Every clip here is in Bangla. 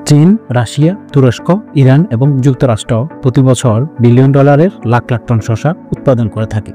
চীন, রাশিয়া, তুরস্ক, ইরান এবং যুক্তরাষ্ট্র প্রতি বছর বিলিয়ন ডলারের লাখ লাখ টন শসা উৎপাদন করে থাকে।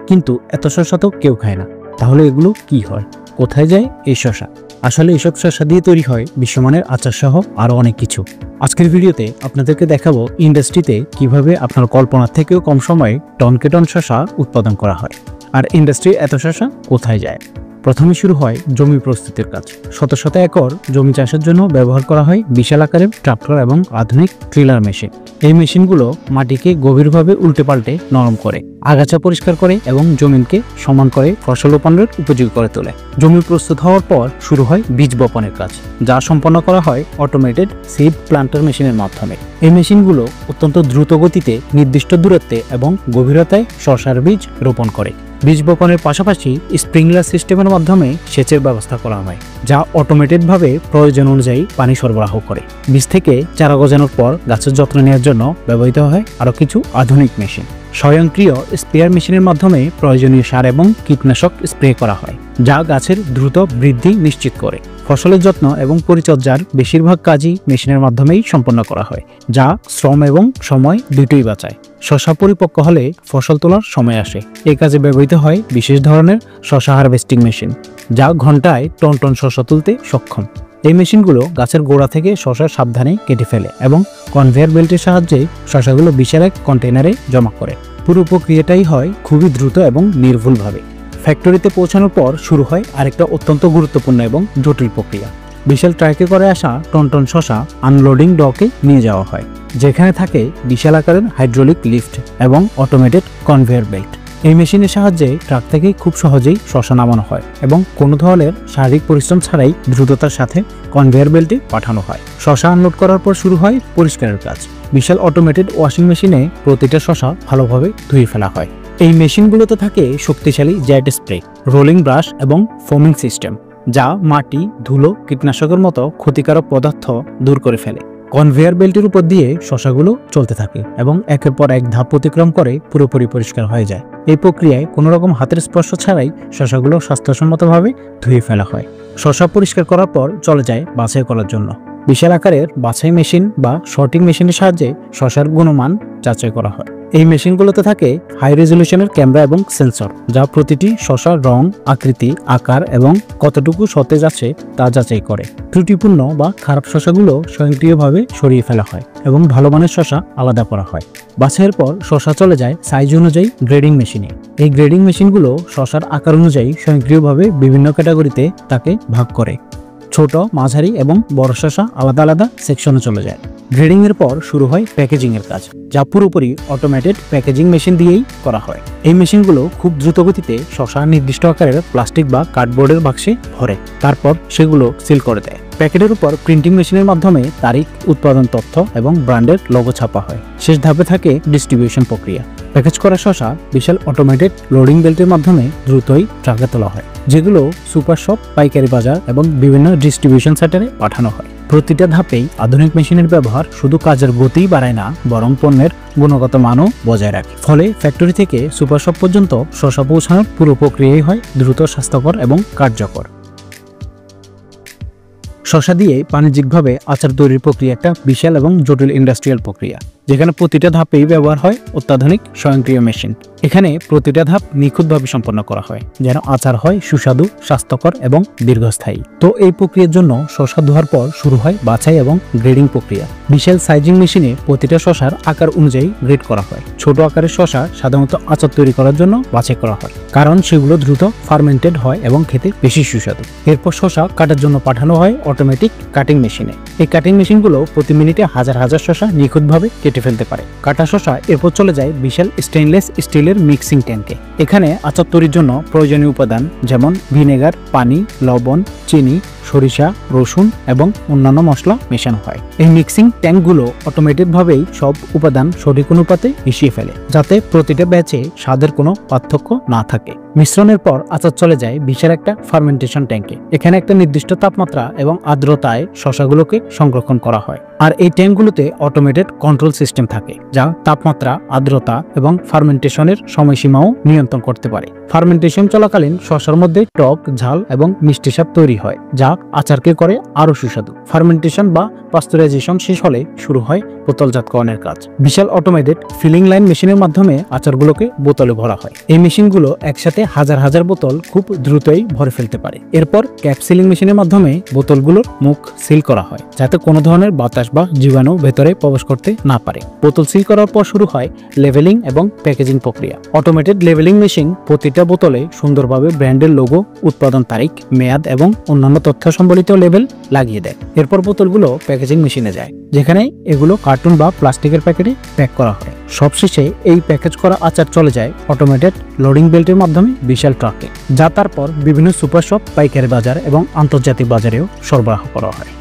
কিন্তু এত শসা তো কেউ খায় না। তাহলে এগুলো কি হয়? কোথায় যায় এই শসা? আসলে এসব শসা দিয়ে তৈরি হয় বিশ্বমানের আচার সহ আরও অনেক কিছু। আজকের ভিডিওতে আপনাদেরকে দেখাবো ইন্ডাস্ট্রিতে কিভাবে আপনার কল্পনার থেকেও কম সময়ে টনকে টন শসা উৎপাদন করা হয়, আর ইন্ডাস্ট্রির এত শসা কোথায় যায়। প্রথমে শুরু হয় জমি প্রস্তুতির কাজ। শত শত একর জমি চাষের জন্য ব্যবহার করা হয় বিশাল আকারের ট্রাক্টর এবং আধুনিক ট্রিলার মেশিন। এই মেশিনগুলো মাটিকে গভীরভাবে উল্টে পাল্টে নরম করে, আগাছা পরিষ্কার করে এবং জমিনকে সমান করে ফসল রোপণের উপযোগী করে তোলে। জমি প্রস্তুত হওয়ার পর শুরু হয় বীজ বপনের কাজ, যা সম্পন্ন করা হয় অটোমেটেড সিড প্লান্টার মেশিনের মাধ্যমে। এই মেশিনগুলো অত্যন্ত দ্রুত গতিতে নির্দিষ্ট দূরত্বে এবং গভীরতায় শসার বীজ রোপণ করে। বীজ বপনের পাশাপাশি স্প্রিংলার সিস্টেমের মাধ্যমে সেচের ব্যবস্থা করা হয়, যা অটোমেটেডভাবে প্রয়োজন অনুযায়ী পানি সরবরাহ করে। বীজ থেকে চারা গজানোর পর গাছের যত্ন নেওয়ার জন্য ব্যবহৃত হয় আরও কিছু আধুনিক মেশিন। স্বয়ংক্রিয় স্প্রেয়ার মেশিনের মাধ্যমে প্রয়োজনীয় সার এবং কীটনাশক স্প্রে করা হয়, যা গাছের দ্রুত বৃদ্ধি নিশ্চিত করে। ফসলের যত্ন এবং পরিচর্যার বেশিরভাগ কাজই মেশিনের মাধ্যমেই সম্পন্ন করা হয়, যা শ্রম এবং সময় দুটোই বাঁচায়। শসা পরিপক্ক হলে ফসল তোলার সময় আসে। এই কাজে ব্যবহৃত হয় বিশেষ ধরনের শসা হারভেস্টিং মেশিন, যা ঘন্টায় টন টন শসা তুলতে সক্ষম। এই মেশিনগুলো গাছের গোড়া থেকে শসা সাবধানে কেটে ফেলে এবং কনভেয়ার বেল্টের সাহায্যে শসাগুলো বিশাল এক কন্টেনারে জমা করে। পুরো প্রক্রিয়াটাই হয় খুবই দ্রুত এবং নির্ভুলভাবে। ফ্যাক্টরিতে পৌঁছানোর পর শুরু হয় আরেকটা অত্যন্ত গুরুত্বপূর্ণ এবং জটিল প্রক্রিয়া। বিশাল ট্রাকে করে আসা টন টন শসা আনলোডিং ডকে নিয়ে যাওয়া হয়, যেখানে থাকে বিশাল আকারের হাইড্রোলিক লিফট এবং অটোমেটেড কনভেয়ার বেল্ট। এই মেশিনের সাহায্যে ট্রাক থেকে খুব সহজেই শসা নামানো হয় এবং কোনো ধরনের শারীরিক পরিশ্রম ছাড়াই দ্রুততার সাথে কনভেয়ার বেল্টে পাঠানো হয়। শসা আনলোড করার পর শুরু হয় পরিষ্কারের কাজ। বিশাল অটোমেটেড ওয়াশিং মেশিনে প্রতিটা শসা ভালোভাবে ধুয়ে ফেলা হয়। এই মেশিনগুলোতে থাকে শক্তিশালী জেট স্প্রে, রোলিং ব্রাশ এবং ফোমিং সিস্টেম, যা মাটি, ধুলো, কীটনাশকের মতো ক্ষতিকারক পদার্থ দূর করে ফেলে। কনভেয়ার বেল্টের উপর দিয়ে শসাগুলো চলতে থাকে এবং একের পর এক ধাপ অতিক্রম করে পুরোপুরি পরিষ্কার হয়ে যায়। এই প্রক্রিয়ায় কোনো রকম হাতের স্পর্শ ছাড়াই শসাগুলো স্বাস্থ্যসম্মতভাবে ধুয়ে ফেলা হয়। শসা পরিষ্কার করার পর চলে যায় বাছাই করার জন্য। বিশাল আকারের বাছাই মেশিন বা সর্টিং মেশিনের সাহায্যে শসার গুণমান যাচাই করা হয়। এই মেশিনগুলোতে থাকে হাই রেজলিউশনের ক্যামেরা এবং সেন্সর, যা প্রতিটি শসার রং, আকৃতি, আকার এবং কতটুকু সতেজ আছে তা যাচাই করে। ত্রুটিপূর্ণ বা খারাপ শসাগুলো স্বয়ংক্রিয়ভাবে সরিয়ে ফেলা হয় এবং ভালো মানের শসা আলাদা করা হয়। বাছাইয়ের পর শসা চলে যায় সাইজ অনুযায়ী গ্রেডিং মেশিনে। এই গ্রেডিং মেশিনগুলো শসার আকার অনুযায়ী স্বয়ংক্রিয়ভাবে বিভিন্ন ক্যাটাগরিতে তাকে ভাগ করে। ছোট, মাঝারি এবং বড় শসা আলাদা আলাদা সেকশনে চলে যায়। গ্রেডিং এর পর শুরু হয় প্যাকেজিং এর কাজ, যা পুরোপুরি অটোমেটেড প্যাকেজিং মেশিন দিয়েই করা হয়। এই মেশিনগুলো খুব দ্রুত গতিতে শসা নির্দিষ্ট আকারের প্লাস্টিক বা কার্ডবোর্ডের বাক্সে ভরে, তারপর সেগুলো সিল করে দেয়। প্যাকেটের উপর প্রিন্টিং মেশিনের মাধ্যমে তারিখ, উৎপাদন তথ্য এবং ব্র্যান্ডের লোগো ছাপা হয়। শেষ ধাপে থাকে ডিস্ট্রিবিউশন প্রক্রিয়া। প্যাকেজ করা শসা বিশাল অটোমেটেড লোডিং বেল্টের মাধ্যমে দ্রুতই ট্রাকে তোলা হয়, যেগুলো সুপার শপ, পাইকারি বাজার এবং বিভিন্ন ডিস্ট্রিবিউশন সেন্টারে পাঠানো হয়। প্রতিটা ধাপেই আধুনিক মেশিনের ব্যবহার শুধু কাজের গতিই বাড়ায় না, বরং পণ্যের গুণগত মানও বজায় রাখে। ফলে ফ্যাক্টরি থেকে সুপার শপ পর্যন্ত শসা পৌঁছানোর পুরো প্রক্রিয়াই হয় দ্রুত, স্বাস্থ্যকর এবং কার্যকর। শসা দিয়ে বাণিজ্যিকভাবে আচার তৈরির প্রক্রিয়া একটা বিশাল এবং জটিল ইন্ডাস্ট্রিয়াল প্রক্রিয়া, যেখানে প্রতিটা ধাপেই ব্যবহার হয় অত্যাধুনিক স্বয়ংক্রিয় মেশিন। এখানে প্রতিটা ধাপ নিখুঁতভাবে সম্পন্ন করা হয়, যেন আচার হয় সুস্বাদু, স্বাস্থ্যকর এবং দীর্ঘস্থায়ী। তো এই প্রক্রিয়ার জন্য শসা ধোয়ার পর শুরু হয় বাছাই এবং গ্রেডিং প্রক্রিয়া। বিশাল সাইজিং মেশিনে প্রতিটা শসার আকার অনুযায়ী গ্রেড করা হয়। ছোট আকারের শসা সাধারণত আচার তৈরি করার জন্য বাছাই করা হয়, কারণ সেগুলো দ্রুত ফার্মেন্টেড হয় এবং খেতে বেশি সুস্বাদু। এরপর শসা কাটার জন্য পাঠানো হয় অটোমেটিক কাটিং মেশিনে। এই কাটিং মেশিনগুলো প্রতি মিনিটে হাজার হাজার শসা নিখুঁতভাবে কেটে ফেলতে পারে। কাটা শসা এরপর চলে যায় বিশাল স্টেইনলেস স্টিলের মিক্সিং ট্যাঙ্কে। এখানে আচার তৈরির জন্য প্রয়োজনীয় উপাদান যেমন ভিনেগার, পানি, লবণ, চিনি, সরিষা, রসুন এবং অন্যান্য মশলা মেশানো হয়। এই মিক্সিং ট্যাঙ্কগুলো অটোমেটেডভাবেই সব উপাদান সঠিক অনুপাতে মিশিয়ে ফেলে, যাতে প্রতিটা ব্যাচে স্বাদের কোনো পার্থক্য না থাকে। মিশ্রণের পর আচার চলে যায় বিশাল একটা ফার্মেন্টেশন ট্যাঙ্কে। এখানে একটা নির্দিষ্ট তাপমাত্রা এবং আর্দ্রতায় শসাগুলোকে সংরক্ষণ করা হয়। আর এই ট্যাঙ্কগুলোতে অটোমেটেড কন্ট্রোল সিস্টেম থাকে, যা তাপমাত্রা, আর্দ্রতা এবং ফার্মেন্টেশনের সময়সীমাও নিয়ন্ত্রণ করতে পারে। ফার্মেন্টেশন চলাকালীন শসার মধ্যে টক, ঝাল এবং মিষ্টি স্বাদ তৈরি হয়, যা আচারকে করে আরো সুস্বাদু। ফার্মেন্টেশন বা পাস্তুরাইজেশন শেষ হলে শুরু হয় বোতলজাতকরণের কাজ। বিশাল অটোমেটেড ফিলিং লাইন মেশিনের মাধ্যমে আচারগুলোকে বোতলে ভরা হয়। এই মেশিনগুলো একসাথে হাজার হাজার বোতল খুব দ্রুতই ভরে ফেলতে পারে। এরপর ক্যাপ সিলিং মেশিনের মাধ্যমে বোতলগুলোর মুখ সিল করা হয়, যাতে কোনো ধরনের বাতাস বা জীবাণু ভেতরে প্রবেশ করতে না পারে। বোতল সিল করার পর শুরু হয় লেভেলিং এবং প্যাকেজিং প্রক্রিয়া। অটোমেটেড লেভেলিং মেশিন প্রতিটা বোতলে সুন্দরভাবে ব্র্যান্ডের লোগো, উৎপাদন তারিখ, মেয়াদ এবং অন্যান্য তথ্য সম্বলিত লেবেল লাগিয়ে দেয়। এরপর বোতলগুলো প্যাকেজিং মেশিনে যায়, যেখানে এগুলো কার্টুন বা প্লাস্টিকের প্যাকেটে প্যাক করা হয়। সবশেষে এই প্যাকেজ করা আচার চলে যায় অটোমেটেড লোডিং বেল্টের মাধ্যমে বিশাল ট্রাকে, যা তারপর বিভিন্ন সুপার শপ, পাইকারি বাজার এবং আন্তর্জাতিক বাজারেও সরবরাহ করা হয়।